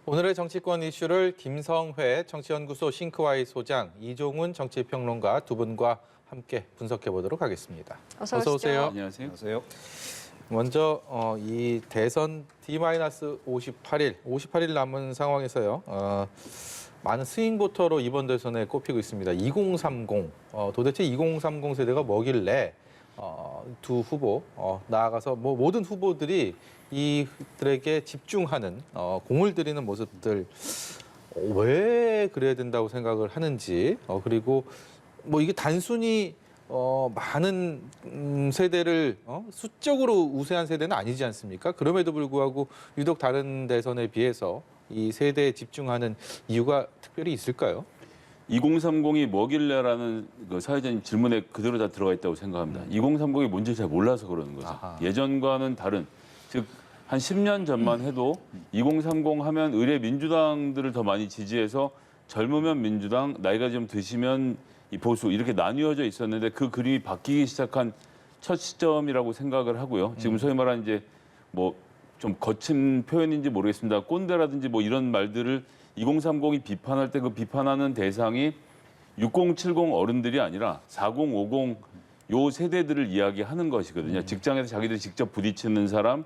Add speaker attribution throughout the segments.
Speaker 1: 오늘의 정치권 이슈를 김성회 정치연구소 싱크와이 소장, 이종훈 정치평론가 두 분과 함께 분석해 보도록 하겠습니다.
Speaker 2: 어서
Speaker 1: 오세요.
Speaker 3: 안녕하세요. 안녕하세요.
Speaker 1: 먼저 이 대선 D-58일 남은 상황에서요. 많은 스윙 보터로 이번 대선에 꼽히고 있습니다. 2030. 도대체 2030 세대가 뭐길래 두 후보 나아가서 모든 후보들이 이들에게 집중하는 공을 들이는 모습들 왜 그래야 된다고 생각을 하는지 그리고 이게 단순히 많은 세대를 수적으로 우세한 세대는 아니지 않습니까? 그럼에도 불구하고 유독 다른 대선에 비해서 이 세대에 집중하는 이유가 특별히 있을까요?
Speaker 3: 2030이 뭐길래라는 그 사회자님 질문에 그대로 다 들어가 있다고 생각합니다. 2030이 뭔지 잘 몰라서 그러는 거죠.
Speaker 1: 아하.
Speaker 3: 예전과는 다른, 즉 한 10년 전만 해도 2030 하면 의례 민주당들을 더 많이 지지해서 젊으면 민주당, 나이가 좀 드시면 이 보수 이렇게 나뉘어져 있었는데 그 그림이 바뀌기 시작한 첫 시점이라고 생각을 하고요. 지금 소위 말하는 이제 좀 거친 표현인지 모르겠습니다. 꼰대라든지 이런 말들을 2030이 비판할 때 그 비판하는 대상이 60, 70 어른들이 아니라 40, 50 요 세대들을 이야기하는 것이거든요. 직장에서 자기들이 직접 부딪히는 사람,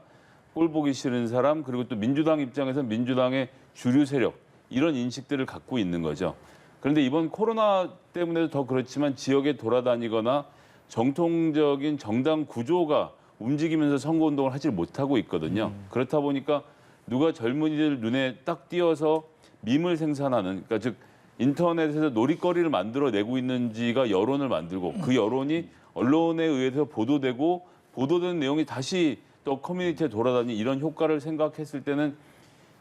Speaker 3: 꼴 보기 싫은 사람, 그리고 또 민주당 입장에서 민주당의 주류 세력 이런 인식들을 갖고 있는 거죠. 그런데 이번 코로나 때문에도 더 그렇지만 지역에 돌아다니거나 정통적인 정당 구조가 움직이면서 선거운동을 하지 못하고 있거든요. 그렇다 보니까 누가 젊은이들 눈에 딱 띄어서 밈을 생산하는, 그러니까 즉 인터넷에서 놀이거리를 만들어내고 있는지가 여론을 만들고 그 여론이 언론에 의해서 보도되고 보도된 내용이 다시 또 커뮤니티에 돌아다니는 이런 효과를 생각했을 때는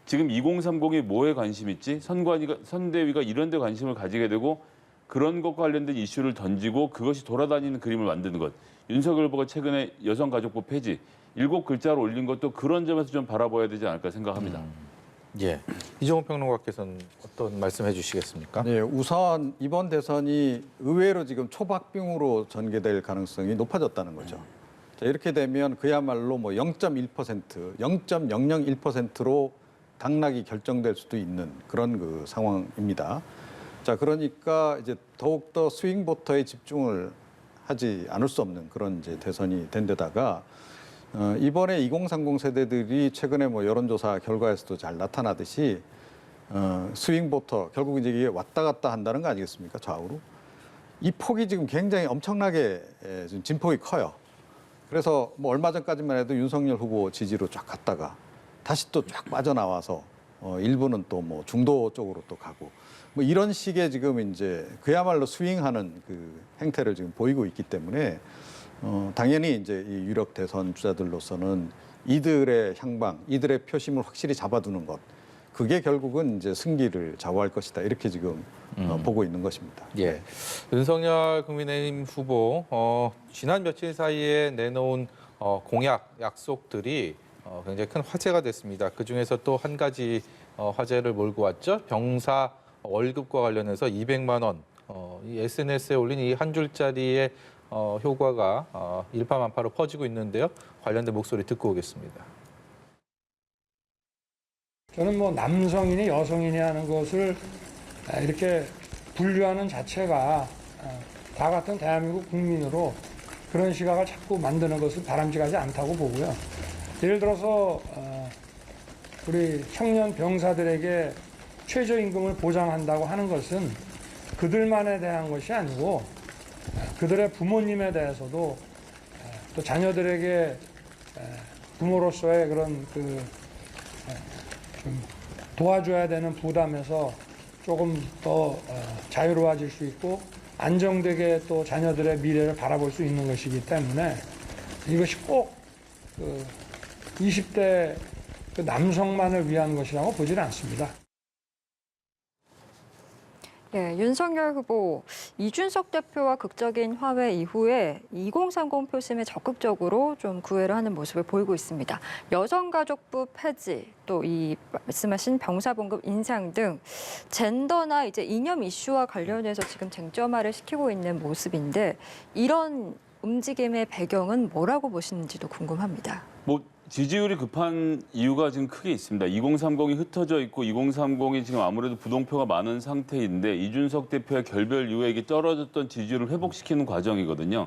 Speaker 3: 지금 2030이 뭐에 관심 있지? 선대위가 이런 데 관심을 가지게 되고 그런 것과 관련된 이슈를 던지고 그것이 돌아다니는 그림을 만드는 것. 윤석열 후보가 최근에 여성가족부 폐지 7글자로 올린 것도 그런 점에서 좀 바라봐야 되지 않을까 생각합니다.
Speaker 1: 예. 이종훈 평론가께서는 어떤 말씀해 주시겠습니까?
Speaker 4: 네, 우선 이번 대선이 의외로 지금 초박빙으로 전개될 가능성이 높아졌다는 거죠. 자, 이렇게 되면 그야말로 0.1%, 0.001%로 당락이 결정될 수도 있는 그런 그 상황입니다. 자, 그러니까 이제 더욱더 스윙 보터에 집중을 하지 않을 수 없는 그런 이제 대선이 된 데다가 이번에 2030 세대들이 최근에 여론조사 결과에서도 잘 나타나듯이 스윙 보터 결국 이제 이게 왔다 갔다 한다는 거 아니겠습니까? 좌우로. 이 폭이 지금 굉장히 엄청나게 지금 진폭이 커요. 그래서 얼마 전까지만 해도 윤석열 후보 지지로 쫙 갔다가 다시 또 쫙 빠져나와서 일부는 또 중도 쪽으로 또 가고 이런 식의 지금 이제 그야말로 스윙하는 그 행태를 지금 보이고 있기 때문에 당연히 이제 이 유력 대선 주자들로서는 이들의 향방, 이들의 표심을 확실히 잡아두는 것, 그게 결국은 이제 승기를 좌우할 것이다 이렇게 지금 보고 있는 것입니다.
Speaker 1: 예, 윤석열 국민의힘 후보 지난 며칠 사이에 내놓은 공약, 약속들이 굉장히 큰 화제가 됐습니다. 그중에서 또 한 가지 화제를 몰고 왔죠. 병사 월급과 관련해서 200만 원, 이 SNS에 올린 이 한 줄짜리의 효과가 일파만파로 퍼지고 있는데요. 관련된 목소리 듣고 오겠습니다.
Speaker 5: 저는 남성이니 여성이니 하는 것을 이렇게 분류하는 자체가 다 같은 대한민국 국민으로 그런 시각을 자꾸 만드는 것을 바람직하지 않다고 보고요. 예를 들어서 우리 청년 병사들에게 최저임금을 보장한다고 하는 것은 그들만에 대한 것이 아니고 그들의 부모님에 대해서도 또 자녀들에게 부모로서의 그런 좀 도와줘야 되는 부담에서 조금 더 자유로워질 수 있고 안정되게 또 자녀들의 미래를 바라볼 수 있는 것이기 때문에 이것이 꼭 20대 남성만을 위한 것이라고 보지는 않습니다.
Speaker 2: 네, 윤석열 후보, 이준석 대표와 극적인 화해 이후에 2030 표심에 적극적으로 좀 구애를 하는 모습을 보이고 있습니다. 여성가족부 폐지, 또 이 말씀하신 병사봉급 인상 등 젠더나 이제 이념 이슈와 관련해서 지금 쟁점화를 시키고 있는 모습인데 이런 움직임의 배경은 뭐라고 보시는지도 궁금합니다.
Speaker 3: 지지율이 급한 이유가 지금 크게 있습니다. 2030이 흩어져 있고 2030이 지금 아무래도 부동표가 많은 상태인데 이준석 대표의 결별 이후에 이게 떨어졌던 지지율을 회복시키는 과정이거든요.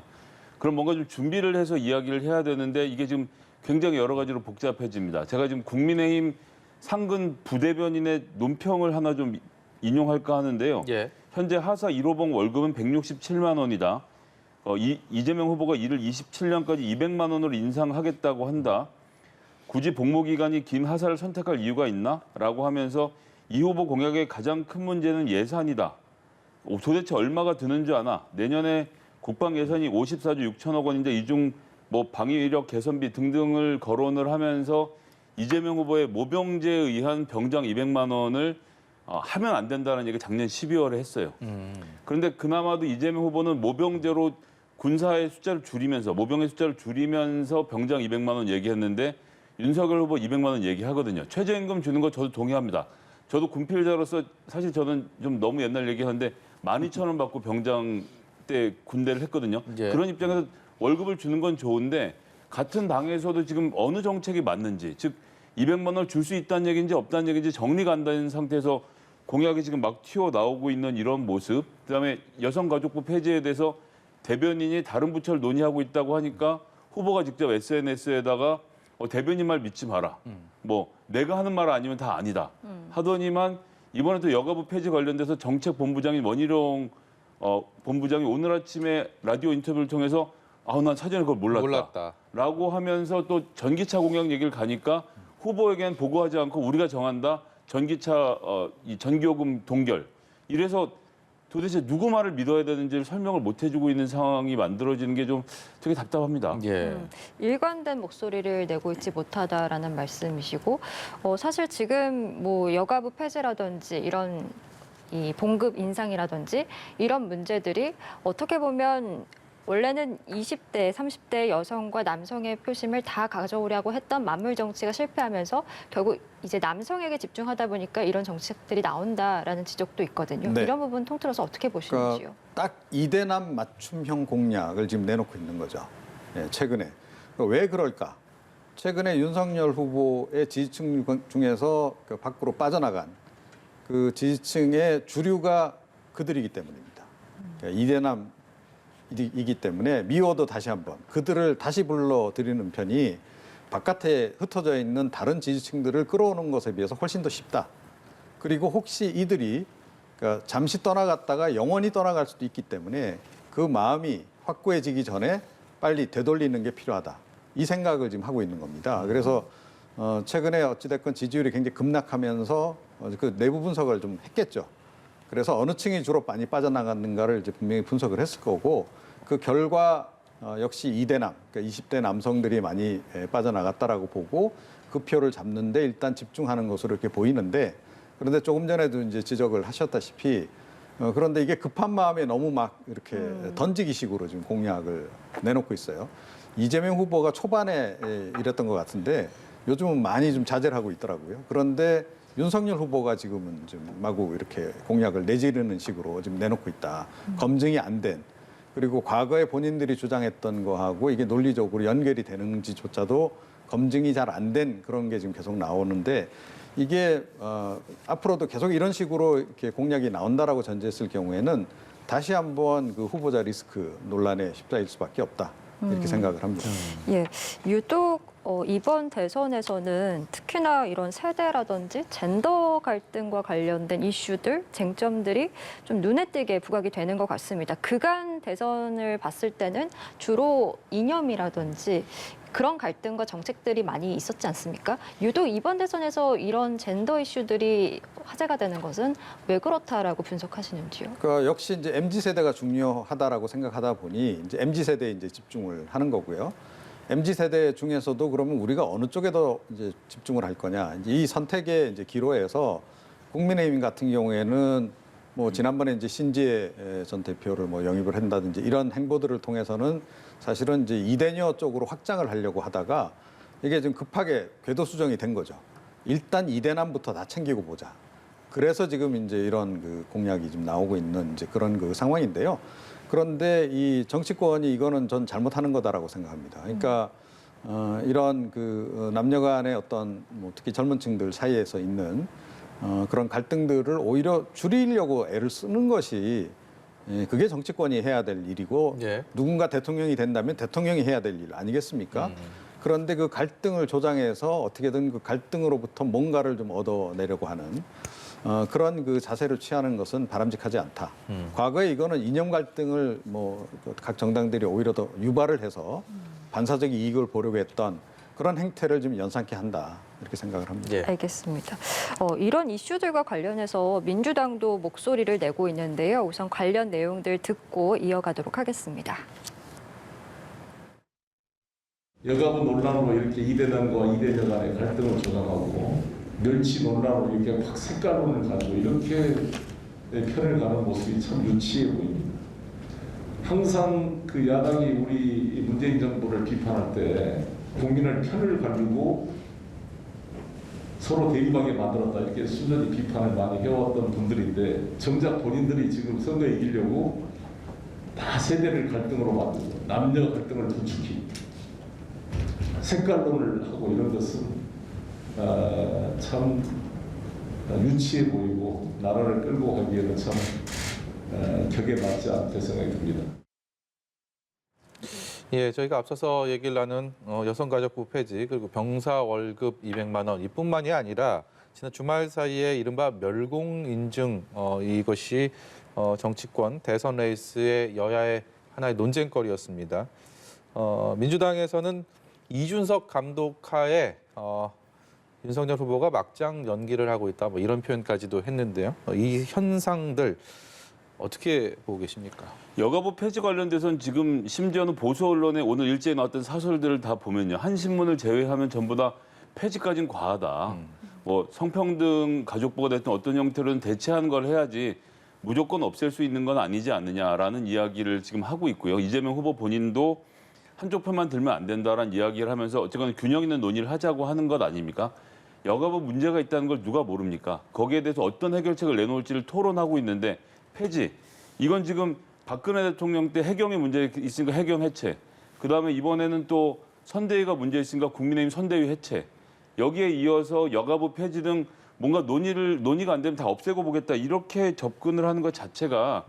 Speaker 3: 그럼 뭔가 좀 준비를 해서 이야기를 해야 되는데 이게 지금 굉장히 여러 가지로 복잡해집니다. 제가 지금 국민의힘 상근 부대변인의 논평을 하나 좀 인용할까 하는데요.
Speaker 1: 예.
Speaker 3: 현재 하사 1호봉 월급은 167만 원이다. 이재명 후보가 이를 27년까지 200만 원으로 인상하겠다고 한다. 굳이 복무 기간이 긴 하사를 선택할 이유가 있나? 라고 하면서 이 후보 공약의 가장 큰 문제는 예산이다. 도대체 얼마가 드는 줄 아나? 내년에 국방 예산이 54조 6천억 원인데 이 중 뭐 방위력 개선비 등등을 거론을 하면서 이재명 후보의 모병제에 의한 병장 200만 원을 하면 안 된다는 얘기 작년 12월에 했어요. 그런데 그나마도 이재명 후보는 모병제로 군사의 숫자를 줄이면서 모병의 숫자를 줄이면서 병장 200만 원 얘기했는데 윤석열 후보 200만 원 얘기하거든요. 최저임금 주는 거 저도 동의합니다. 저도 군필자로서 사실 저는 좀 너무 옛날 얘기하는데 12,000원 받고 병장 때 군대를 했거든요.
Speaker 1: 예.
Speaker 3: 그런 입장에서 월급을 주는 건 좋은데 같은 당에서도 지금 어느 정책이 맞는지 즉 200만 원을 줄 수 있다는 얘기인지 없다는 얘기인지 정리가 안 되는 상태에서 공약이 지금 막 튀어나오고 있는 이런 모습 그다음에 여성가족부 폐지에 대해서 대변인이 다른 부처를 논의하고 있다고 하니까 후보가 직접 SNS에다가 대변인 말 믿지 마라. 뭐 내가 하는 말 아니면 다 아니다. 하더니만 이번에 또 여가부 폐지 관련돼서 정책본부장인 원희룡 본부장이 오늘 아침에 라디오 인터뷰를 통해서 난 사전에 그걸 몰랐다. 라고 하면서 또 전기차 공약 얘기를 가니까 후보에겐 보고하지 않고 우리가 정한다. 전기차 이 전기요금 동결. 이래서 도대체 누구 말을 믿어야 되는지를 설명을 못 해주고 있는 상황이 만들어지는 게 좀 되게 답답합니다.
Speaker 1: 예.
Speaker 2: 일관된 목소리를 내고 있지 못하다라는 말씀이시고 사실 지금 뭐 여가부 폐지라든지 이런 이 봉급 인상이라든지 이런 문제들이 어떻게 보면 원래는 20대, 30대 여성과 남성의 표심을 다 가져오려고 했던 만물 정치가 실패하면서 결국 이제 남성에게 집중하다 보니까 이런 정책들이 나온다라는 지적도 있거든요.
Speaker 4: 네.
Speaker 2: 이런 부분 통틀어서 어떻게 보시는지요?
Speaker 4: 딱 이대남 맞춤형 공약을 지금 내놓고 있는 거죠. 예, 최근에. 왜 그럴까? 최근에 윤석열 후보의 지지층 중에서 그 밖으로 빠져나간 그 지지층의 주류가 그들이기 때문입니다. 그러니까 이대남이기 때문에 미워도 다시 한번 그들을 다시 불러들이는 편이 바깥에 흩어져 있는 다른 지지층들을 끌어오는 것에 비해서 훨씬 더 쉽다. 그리고 혹시 이들이 그러니까 잠시 떠나갔다가 영원히 떠나갈 수도 있기 때문에 그 마음이 확고해지기 전에 빨리 되돌리는 게 필요하다. 이 생각을 지금 하고 있는 겁니다. 그래서 최근에 어찌됐건 지지율이 굉장히 급락하면서 그 내부 분석을 좀 했겠죠. 그래서 어느 층이 주로 많이 빠져나갔는가를 이제 분명히 분석을 했을 거고 그 결과 역시 이대남, 그러니까 20대 남성들이 많이 빠져나갔다라고 보고 그 표를 잡는데 일단 집중하는 것으로 이렇게 보이는데 그런데 조금 전에도 이제 지적을 하셨다시피 그런데 이게 급한 마음에 너무 막 이렇게 던지기식으로 지금 공약을 내놓고 있어요. 이재명 후보가 초반에 이랬던 것 같은데 요즘은 많이 좀 자제를 하고 있더라고요. 그런데 윤석열 후보가 지금은 좀 마구 이렇게 공약을 내지르는 식으로 지금 내놓고 있다. 검증이 안 된. 그리고 과거에 본인들이 주장했던 거하고 이게 논리적으로 연결이 되는지조차도 검증이 잘 안 된 그런 게 지금 계속 나오는데 이게 앞으로도 계속 이런 식으로 이렇게 공약이 나온다라고 전제했을 경우에는 다시 한번 그 후보자 리스크 논란에 휩싸일 수밖에 없다. 이렇게 생각을 합니다.
Speaker 2: 예, 유독 이번 대선에서는 특히나 이런 세대라든지 젠더 갈등과 관련된 이슈들, 쟁점들이 좀 눈에 띄게 부각이 되는 것 같습니다. 그간 대선을 봤을 때는 주로 이념이라든지 그런 갈등과 정책들이 많이 있었지 않습니까? 유독 이번 대선에서 이런 젠더 이슈들이 화제가 되는 것은 왜 그렇다라고 분석하시는지요?
Speaker 4: 그러니까 역시 이제 MZ 세대가 중요하다라고 생각하다 보니 이제 MZ 세대에 이제 집중을 하는 거고요. MZ 세대 중에서도 그러면 우리가 어느 쪽에 더 이제 집중을 할 거냐? 이제 이 선택의 이제 기로에서 국민의힘 같은 경우에는 뭐 지난번에 이제 신지혜 전 대표를 뭐 영입을 한다든지 이런 행보들을 통해서는 사실은 이제 이대녀 쪽으로 확장을 하려고 하다가 이게 지금 급하게 궤도 수정이 된 거죠. 일단 이대남부터 다 챙기고 보자. 그래서 지금 이제 이런 그 공약이 지금 나오고 있는 이제 그런 그 상황인데요. 그런데 이 정치권이 이거는 전 잘못하는 거다라고 생각합니다. 그러니까 이런 남녀 간의 어떤 뭐 특히 젊은 층들 사이에서 있는 그런 갈등들을 오히려 줄이려고 애를 쓰는 것이 그게 정치권이 해야 될 일이고
Speaker 1: 예.
Speaker 4: 누군가 대통령이 된다면 대통령이 해야 될 일 아니겠습니까? 그런데 그 갈등을 조장해서 어떻게든 그 갈등으로부터 뭔가를 좀 얻어내려고 하는 그런 그 자세를 취하는 것은 바람직하지 않다. 과거에 이거는 이념 갈등을 뭐 각 정당들이 오히려 더 유발을 해서 반사적 이익을 보려고 했던 그런 행태를 좀 연상케 한다. 이렇게 생각을 합니다.
Speaker 1: 예.
Speaker 2: 알겠습니다. 이런 이슈들과 관련해서 민주당도 목소리를 내고 있는데요. 우선 관련 내용들 듣고 이어가도록 하겠습니다.
Speaker 6: 여가부 논란으로 이렇게 이대남과 이대녀 간의 갈등을 조장하고 멸치 논란으로 이렇게 확 색깔론을 가지고 이렇게 편을 가는 모습이 참 유치해 보입니다. 항상 그 야당이 우리 문재인 정부를 비판할 때 국민을 편을 가지고 서로 대립하게 만들었다 이렇게 순전히 비판을 많이 해왔던 분들인데 정작 본인들이 지금 선거에 이기려고 다 세대를 갈등으로 만들고 남녀 갈등을 부추기 색깔론을 하고 이런 것은 참 유치해 보이고 나라를 끌고 가기에는 참 격에 맞지 않게 생각이 듭니다.
Speaker 1: 예, 저희가 앞서서 얘기를 나눈 여성가족부 폐지 그리고 병사 월급 200만 원 이뿐만이 아니라 지난 주말 사이에 이른바 멸공 인증 이것이 정치권 대선 레이스의 여야의 하나의 논쟁거리였습니다. 민주당에서는 이준석 감독하에 윤석열 후보가 막장 연기를 하고 있다 뭐 이런 표현까지도 했는데요. 이 현상들 어떻게 보고 계십니까?
Speaker 3: 여가부 폐지 관련돼서는 지금 심지어는 보수 언론에 오늘 일제히 나왔던 사설들을 다 보면요. 한 신문을 제외하면 전부 다 폐지까지는 과하다. 뭐 성평등 가족부가 됐든 어떤 형태로든 대체하는 걸 해야지 무조건 없앨 수 있는 건 아니지 않느냐라는 이야기를 지금 하고 있고요. 이재명 후보 본인도 한쪽 편만 들면 안 된다라는 이야기를 하면서 어쨌거나 균형 있는 논의를 하자고 하는 것 아닙니까? 여가부 문제가 있다는 걸 누가 모릅니까? 거기에 대해서 어떤 해결책을 내놓을지를 토론하고 있는데 폐지, 이건 지금 박근혜 대통령 때 해경의 문제 있으니까 해경 해체, 그다음에 이번에는 또 선대위가 문제 있으니까 국민의힘 선대위 해체, 여기에 이어서 여가부 폐지 등 뭔가 논의가 안 되면 다 없애고 보겠다 이렇게 접근을 하는 것 자체가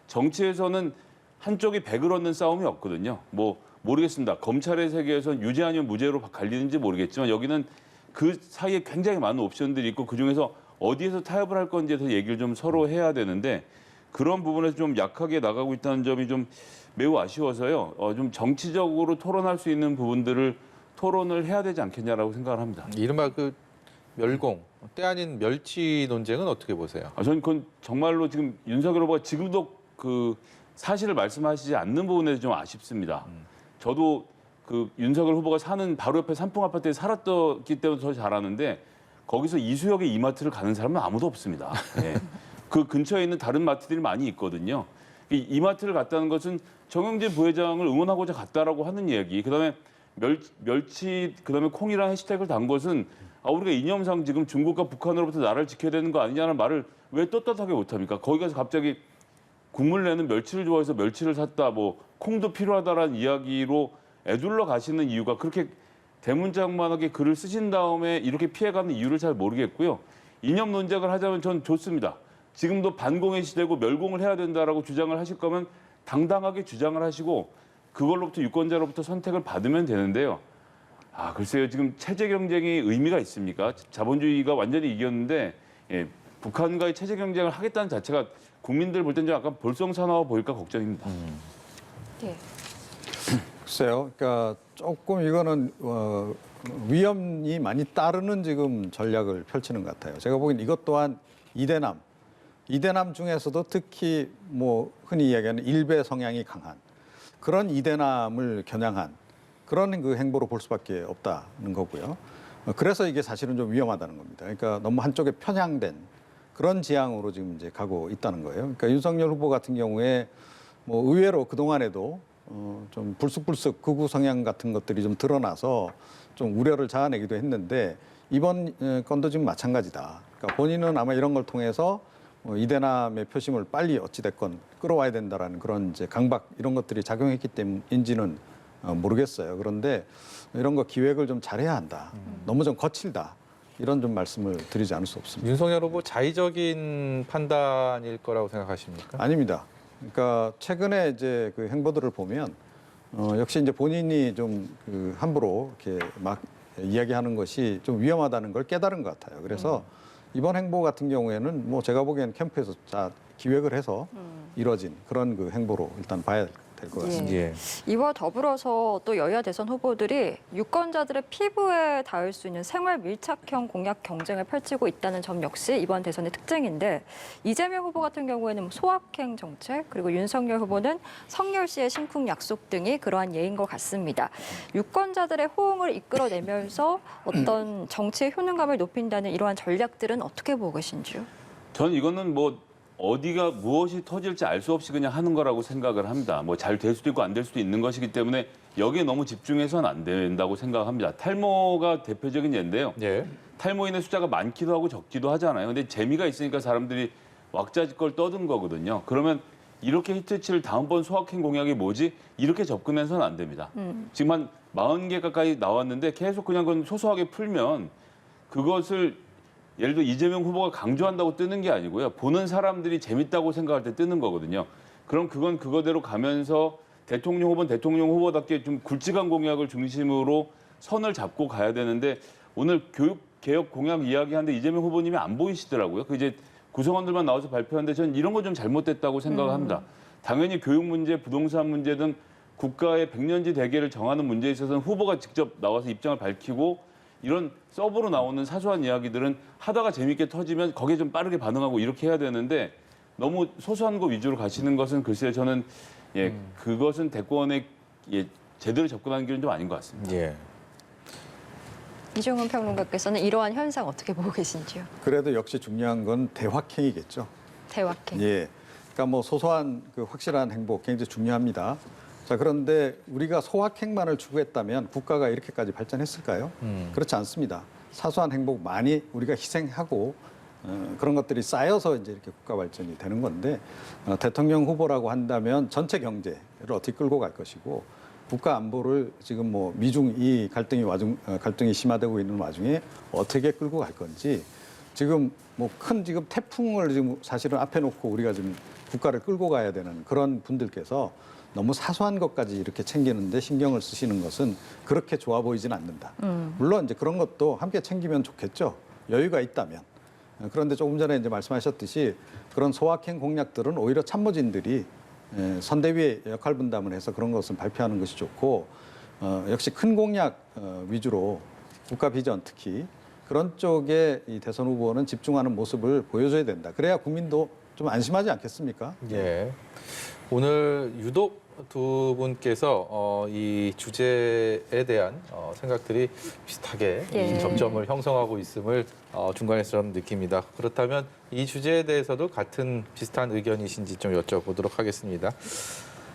Speaker 3: 정치에서는 한쪽이 100을 얻는 싸움이 없거든요. 뭐 모르겠습니다. 검찰의 세계에서는 유죄 아니면 무죄로 갈리는지 모르겠지만 여기는 그 사이에 굉장히 많은 옵션들이 있고 그중에서 어디에서 타협을 할 건지에 대해서 얘기를 좀 서로 해야 되는데 그런 부분에서 좀 약하게 나가고 있다는 점이 좀 매우 아쉬워서요. 좀 정치적으로 토론할 수 있는 부분들을 토론을 해야 되지 않겠냐라고 생각을 합니다.
Speaker 1: 이른바 그 멸공, 때 아닌 멸치 논쟁은 어떻게 보세요?
Speaker 3: 저는 그건 정말로 지금 윤석열 후보가 지금도 그 사실을 말씀하시지 않는 부분에 좀 아쉽습니다. 저도 그 윤석열 후보가 사는 바로 옆에 삼풍 아파트에 살았기 때문에 더 잘 아는데 거기서 이수역의 이마트를 가는 사람은 아무도 없습니다. 예. 그 근처에 있는 다른 마트들이 많이 있거든요. 이 이마트를 갔다는 것은 정영진 부회장을 응원하고자 갔다라고 하는 이야기. 그다음에 멸치, 그다음에 콩이라는 해시태그를 단 것은 우리가 이념상 지금 중국과 북한으로부터 나라를 지켜야 되는 거 아니냐는 말을 왜 떳떳하게 못합니까? 거기 가서 갑자기 국물 내는 멸치를 좋아해서 멸치를 샀다, 뭐 콩도 필요하다라는 이야기로 애둘러 가시는 이유가 그렇게 대문짝만하게 글을 쓰신 다음에 이렇게 피해가는 이유를 잘 모르겠고요. 이념 논쟁을 하자면 전 좋습니다. 지금도 반공의 시대고 멸공을 해야 된다라고 주장을 하실 거면 당당하게 주장을 하시고 그걸로부터 유권자로부터 선택을 받으면 되는데요. 글쎄요. 지금 체제 경쟁이 의미가 있습니까? 자본주의가 완전히 이겼는데 북한과의 체제 경쟁을 하겠다는 자체가 국민들 볼 때는 좀 약간 볼썽사나워 보일까 걱정입니다.
Speaker 2: 예.
Speaker 4: 글쎄요. 그러니까 조금 이거는 위험이 많이 따르는 지금 전략을 펼치는 것 같아요. 제가 보기엔 이것 또한 이대남 중에서도 특히 뭐 흔히 이야기하는 일베 성향이 강한 그런 이대남을 겨냥한 그런 그 행보로 볼 수밖에 없다는 거고요. 그래서 이게 사실은 좀 위험하다는 겁니다. 그러니까 너무 한쪽에 편향된 그런 지향으로 지금 이제 가고 있다는 거예요. 그러니까 윤석열 후보 같은 경우에 뭐 의외로 그 동안에도 좀 불쑥불쑥 극우 성향 같은 것들이 좀 드러나서 좀 우려를 자아내기도 했는데 이번 건도 지금 마찬가지다. 그러니까 본인은 아마 이런 걸 통해서 이대남의 표심을 빨리 어찌됐건 끌어와야 된다라는 그런 이제 강박 이런 것들이 작용했기 때문인지는 모르겠어요. 그런데 이런 거 기획을 좀 잘해야 한다. 너무 좀 거칠다. 이런 좀 말씀을 드리지 않을 수 없습니다.
Speaker 1: 윤석열 후보 자의적인 판단일 거라고 생각하십니까?
Speaker 4: 아닙니다. 그러니까 최근에 이제 그 행보들을 보면 역시 이제 본인이 좀 그 함부로 이렇게 막 이야기하는 것이 좀 위험하다는 걸 깨달은 것 같아요. 그래서 이번 행보 같은 경우에는 뭐 제가 보기에는 캠프에서 기획을 해서 이뤄진 그런 그 행보로 일단 봐야 될 것 같습니다.
Speaker 1: 예.
Speaker 2: 이와 더불어서 또 여야 대선 후보들이 유권자들의 피부에 닿을 수 있는 생활 밀착형 공약 경쟁을 펼치고 있다는 점 역시 이번 대선의 특징인데 이재명 후보 같은 경우에는 소확행 정책 그리고 윤석열 후보는 성열 씨의 심쿵 약속 등이 그러한 예인 것 같습니다. 유권자들의 호응을 이끌어내면서 어떤 정치의 효능감을 높인다는 이러한 전략들은 어떻게 보고 계신지요?
Speaker 3: 전 이거는 뭐 어디가 무엇이 터질지 알 수 없이 그냥 하는 거라고 생각을 합니다. 뭐 잘 될 수도 있고 안 될 수도 있는 것이기 때문에 여기에 너무 집중해서는 안 된다고 생각합니다. 탈모가 대표적인 예인데요.
Speaker 1: 예.
Speaker 3: 탈모인의 숫자가 많기도 하고 적기도 하잖아요. 근데 재미가 있으니까 사람들이 왁자지껄 떠든 거거든요. 그러면 이렇게 히트칠 다음번 소확행 공약이 뭐지? 이렇게 접근해서는 안 됩니다. 지금 한 40개 가까이 나왔는데 계속 그냥 그건 소소하게 풀면 그것을 예를 들어 이재명 후보가 강조한다고 뜨는 게 아니고요. 보는 사람들이 재밌다고 생각할 때 뜨는 거거든요. 그럼 그건 그거대로 가면서 대통령 후보는 대통령 후보답게 좀 굵직한 공약을 중심으로 선을 잡고 가야 되는데 오늘 교육개혁 공약 이야기하는데 이재명 후보님이 안 보이시더라고요. 그 이제 구성원들만 나와서 발표하는데 저는 이런 거 좀 잘못됐다고 생각을 합니다. 당연히 교육 문제, 부동산 문제 등 국가의 백년지 대계를 정하는 문제에 있어서는 후보가 직접 나와서 입장을 밝히고 이런 서브로 나오는 사소한 이야기들은 하다가 재밌게 터지면 거기에 좀 빠르게 반응하고 이렇게 해야 되는데 너무 소소한 거 위주로 가시는 것은 글쎄요 저는 그것은 대권에 제대로 접근하는 길은 좀 아닌 것 같습니다.
Speaker 1: 예.
Speaker 2: 이종훈 평론가께서는 이러한 현상 어떻게 보고 계신지요?
Speaker 4: 그래도 역시 중요한 건 대확행이겠죠.
Speaker 2: 대확행.
Speaker 4: 예. 그러니까 뭐 소소한 그 확실한 행복 굉장히 중요합니다. 자, 그런데 우리가 소확행만을 추구했다면 국가가 이렇게까지 발전했을까요? 그렇지 않습니다. 사소한 행복 많이 우리가 희생하고 그런 것들이 쌓여서 이제 이렇게 국가 발전이 되는 건데 대통령 후보라고 한다면 전체 경제를 어떻게 끌고 갈 것이고 국가 안보를 지금 뭐 미중 이 갈등이 심화되고 있는 와중에 어떻게 끌고 갈 건지 지금 뭐 큰 지금 태풍을 지금 사실은 앞에 놓고 우리가 지금 국가를 끌고 가야 되는 그런 분들께서 너무 사소한 것까지 이렇게 챙기는데 신경을 쓰시는 것은 그렇게 좋아 보이진 않는다. 물론 이제 그런 것도 함께 챙기면 좋겠죠. 여유가 있다면. 그런데 조금 전에 이제 말씀하셨듯이 그런 소확행 공약들은 오히려 참모진들이 선대위의 역할 분담을 해서 그런 것을 발표하는 것이 좋고 역시 큰 공약 위주로 국가 비전 특히 그런 쪽에 이 대선 후보는 집중하는 모습을 보여줘야 된다. 그래야 국민도 좀 안심하지 않겠습니까?
Speaker 1: 예. 오늘 유독 두 분께서 이 주제에 대한 생각들이 비슷하게
Speaker 2: 예.
Speaker 1: 접점을 형성하고 있음을 중간에서 좀 느낍니다. 그렇다면 이 주제에 대해서도 같은 비슷한 의견이신지 좀 여쭤보도록 하겠습니다.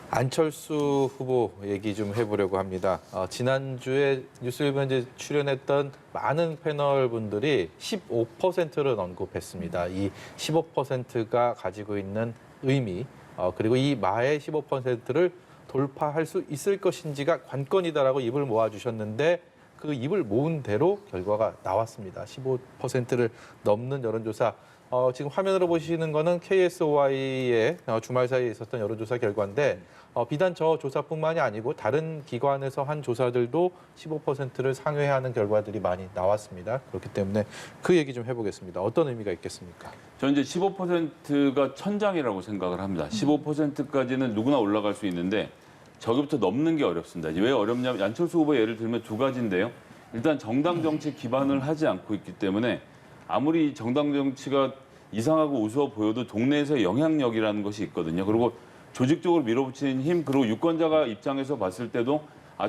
Speaker 1: 안철수 후보 얘기 좀 해보려고 합니다. 지난주에 뉴스일보에 출연했던 많은 패널 분들이 15%를 언급했습니다. 이 15%가 가지고 있는 의미, 그리고 이 마의 15%를 돌파할 수 있을 것인지가 관건이다라고 입을 모아주셨는데 그 입을 모은 대로 결과가 나왔습니다. 15%를 넘는 여론조사. 지금 화면으로 보시는 거는 KSOI의 주말 사이에 있었던 여론조사 결과인데 비단 저 조사뿐만이 아니고 다른 기관에서 한 조사들도 15%를 상회하는 결과들이 많이 나왔습니다. 그렇기 때문에 그 얘기 좀 해보겠습니다. 어떤 의미가 있겠습니까?
Speaker 3: 저는 이제 15%가 천장이라고 생각을 합니다. 15%까지는 누구나 올라갈 수 있는데 저기부터 넘는 게 어렵습니다. 왜 어렵냐면 안철수 후보 예를 들면 두 가지인데요. 일단 정당 정치 기반을 하지 않고 있기 때문에 아무리 정당 정치가 이상하고 우스워 보여도 동네에서의 영향력이라는 것이 있거든요. 그리고 조직적으로 밀어붙이는 힘, 그리고 유권자가 입장에서 봤을 때도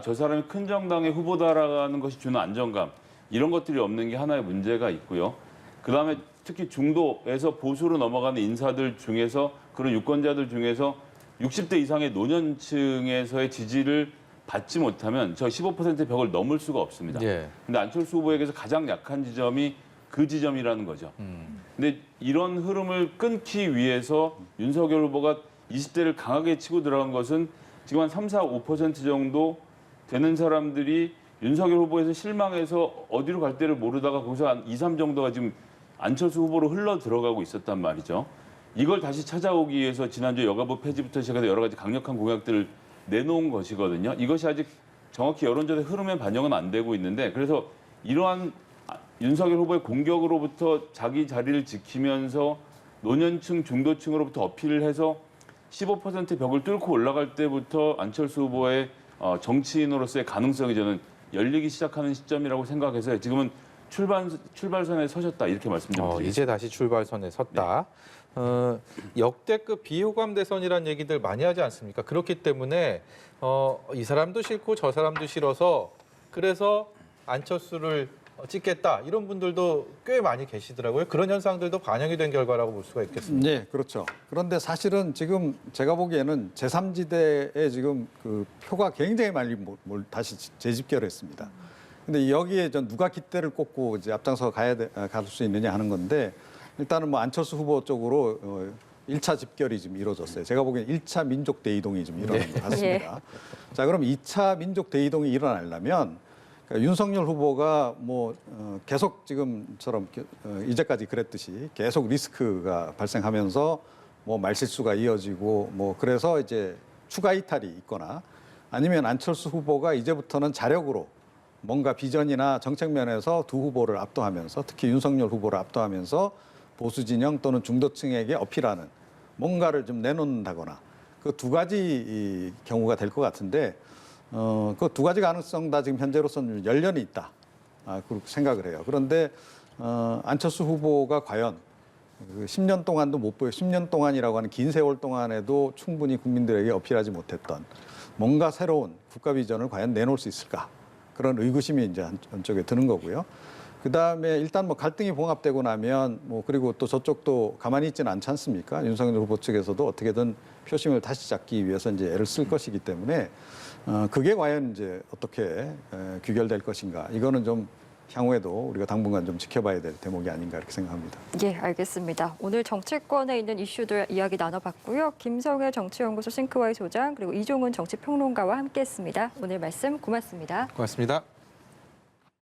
Speaker 3: 저 사람이 큰 정당의 후보다라는 것이 주는 안정감, 이런 것들이 없는 게 하나의 문제가 있고요. 그다음에 특히 중도에서 보수로 넘어가는 인사들 중에서 그런 유권자들 중에서 60대 이상의 노년층에서의 지지를 받지 못하면 저 15%의 벽을 넘을 수가 없습니다.
Speaker 1: 예.
Speaker 3: 근데 안철수 후보에게서 가장 약한 지점이 그 지점이라는 거죠. 근데 이런 흐름을 끊기 위해서 윤석열 후보가 20대를 강하게 치고 들어간 것은 지금 한 3, 4, 5% 정도 되는 사람들이 윤석열 후보에서 실망해서 어디로 갈 때를 모르다가 거기서 한 2, 3 정도가 지금 안철수 후보로 흘러 들어가고 있었단 말이죠. 이걸 다시 찾아오기 위해서 지난주 여가부 폐지부터 시작해서 여러 가지 강력한 공약들을 내놓은 것이거든요. 이것이 아직 정확히 여론조사 흐름에 반영은 안 되고 있는데 그래서 이러한 윤석열 후보의 공격으로부터 자기 자리를 지키면서 노년층, 중도층으로부터 어필을 해서 15% 벽을 뚫고 올라갈 때부터 안철수 후보의 정치인으로서의 가능성이 저는 열리기 시작하는 시점이라고 생각해서 지금은 출발선에 서셨다 이렇게 말씀드리겠습니다.
Speaker 1: 이제 다시 출발선에 섰다. 역대급 비호감 대선이라는 얘기들 많이 하지 않습니까? 그렇기 때문에 이 사람도 싫고 저 사람도 싫어서 그래서 안철수를 찍겠다 이런 분들도 꽤 많이 계시더라고요. 그런 현상들도 반영이 된 결과라고 볼 수가 있겠습니다.
Speaker 4: 네, 그렇죠. 그런데 사실은 지금 제가 보기에는 제3지대에 지금 그 표가 굉장히 많이 다시 재집결했습니다. 근데 여기에 전 누가 깃대를 꽂고 이제 앞장서 갈 수 있느냐 하는 건데 일단은 뭐 안철수 후보 쪽으로 1차 집결이 지금 이루어졌어요. 제가 보기엔 1차 민족 대이동이 좀 일어난 것 같습니다. 자, 그럼 2차 민족 대이동이 일어나려면 그러니까 윤석열 후보가 뭐 계속 지금처럼 이제까지 그랬듯이 계속 리스크가 발생하면서 뭐 말실수가 이어지고 뭐 그래서 이제 추가 이탈이 있거나 아니면 안철수 후보가 이제부터는 자력으로 뭔가 비전이나 정책 면에서 두 후보를 압도하면서 특히 윤석열 후보를 압도하면서 보수 진영 또는 중도층에게 어필하는 뭔가를 좀 내놓는다거나 그 두 가지 경우가 될 것 같은데 그 두 가지 가능성 다 지금 현재로서는 열려는 있다. 그렇게 생각을 해요. 그런데 안철수 후보가 과연 그 10년 동안도 못 보여 10년 동안이라고 하는 긴 세월 동안에도 충분히 국민들에게 어필하지 못했던 뭔가 새로운 국가 비전을 과연 내놓을 수 있을까? 그런 의구심이 이제 한쪽에 드는 거고요. 그다음에 일단 뭐 갈등이 봉합되고 나면 뭐 그리고 또 저쪽도 가만히 있지는 않지 않습니까? 윤석열 후보 측에서도 어떻게든 표심을 다시 잡기 위해서 이제 애를 쓸 것이기 때문에 그게 과연 이제 어떻게 규결될 것인가? 이거는 좀 향후에도 우리가 당분간 좀 지켜봐야 될 대목이 아닌가 이렇게 생각합니다.
Speaker 2: 예, 알겠습니다. 오늘 정치권에 있는 이슈들 이야기 나눠봤고요. 김성애 정치연구소 싱크와이 소장 그리고 이종훈 정치평론가와 함께했습니다. 오늘 말씀 고맙습니다.
Speaker 1: 고맙습니다.